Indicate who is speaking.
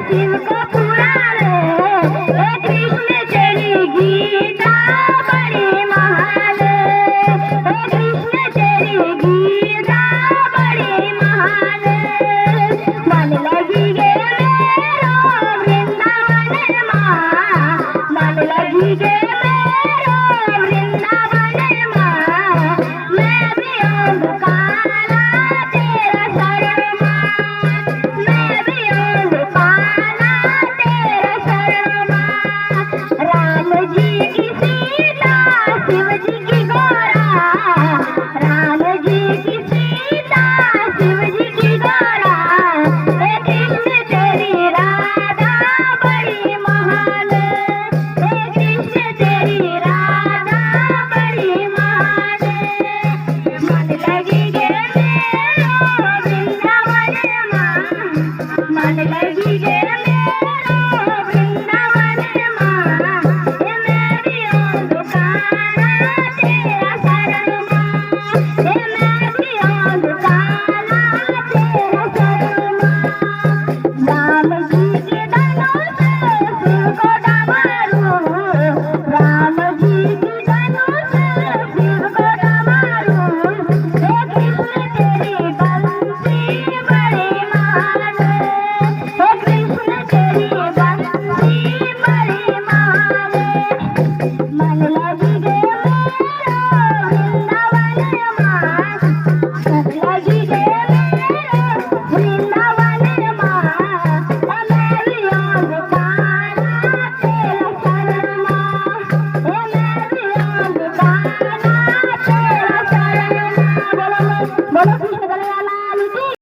Speaker 1: शिव को पुराने। हे कृष्ण तेरी गीता बड़ी महान। हे कृष्ण तेरी गीता बड़ी महान। मन लगी गे मेरो वृंदावन माँ, मन लगी गे मेरो वृंदावन माँ। मैं भी अंधकारा तेरा शरण माँ, मैं भी अंधकारा तेरा शरण माँ। राम जी की सीता शिव जी की गोरा, राम जी की सीता शिव जी की गोरा। हे कृष्ण तेरी राधा बड़ी महान। हे कृष्ण तेरी राधा बड़ी महान। मन लगी गे मेरो वृंदावन माँ, मन लगी गे मेरो वृंदावन माँ। हे मैं भी अंधकारा तेरा शरण माँ, हे मैं भी अंधकारा तेरा शरण माँ। राम जी के धनुष शिव को डमरू, राम जी की धनुष शिव को डमरू। हे कृष्ण तेरी बंसी बड़ी महान। हे कृष्ण तेरी बंसी बड़ी महान। मन लगी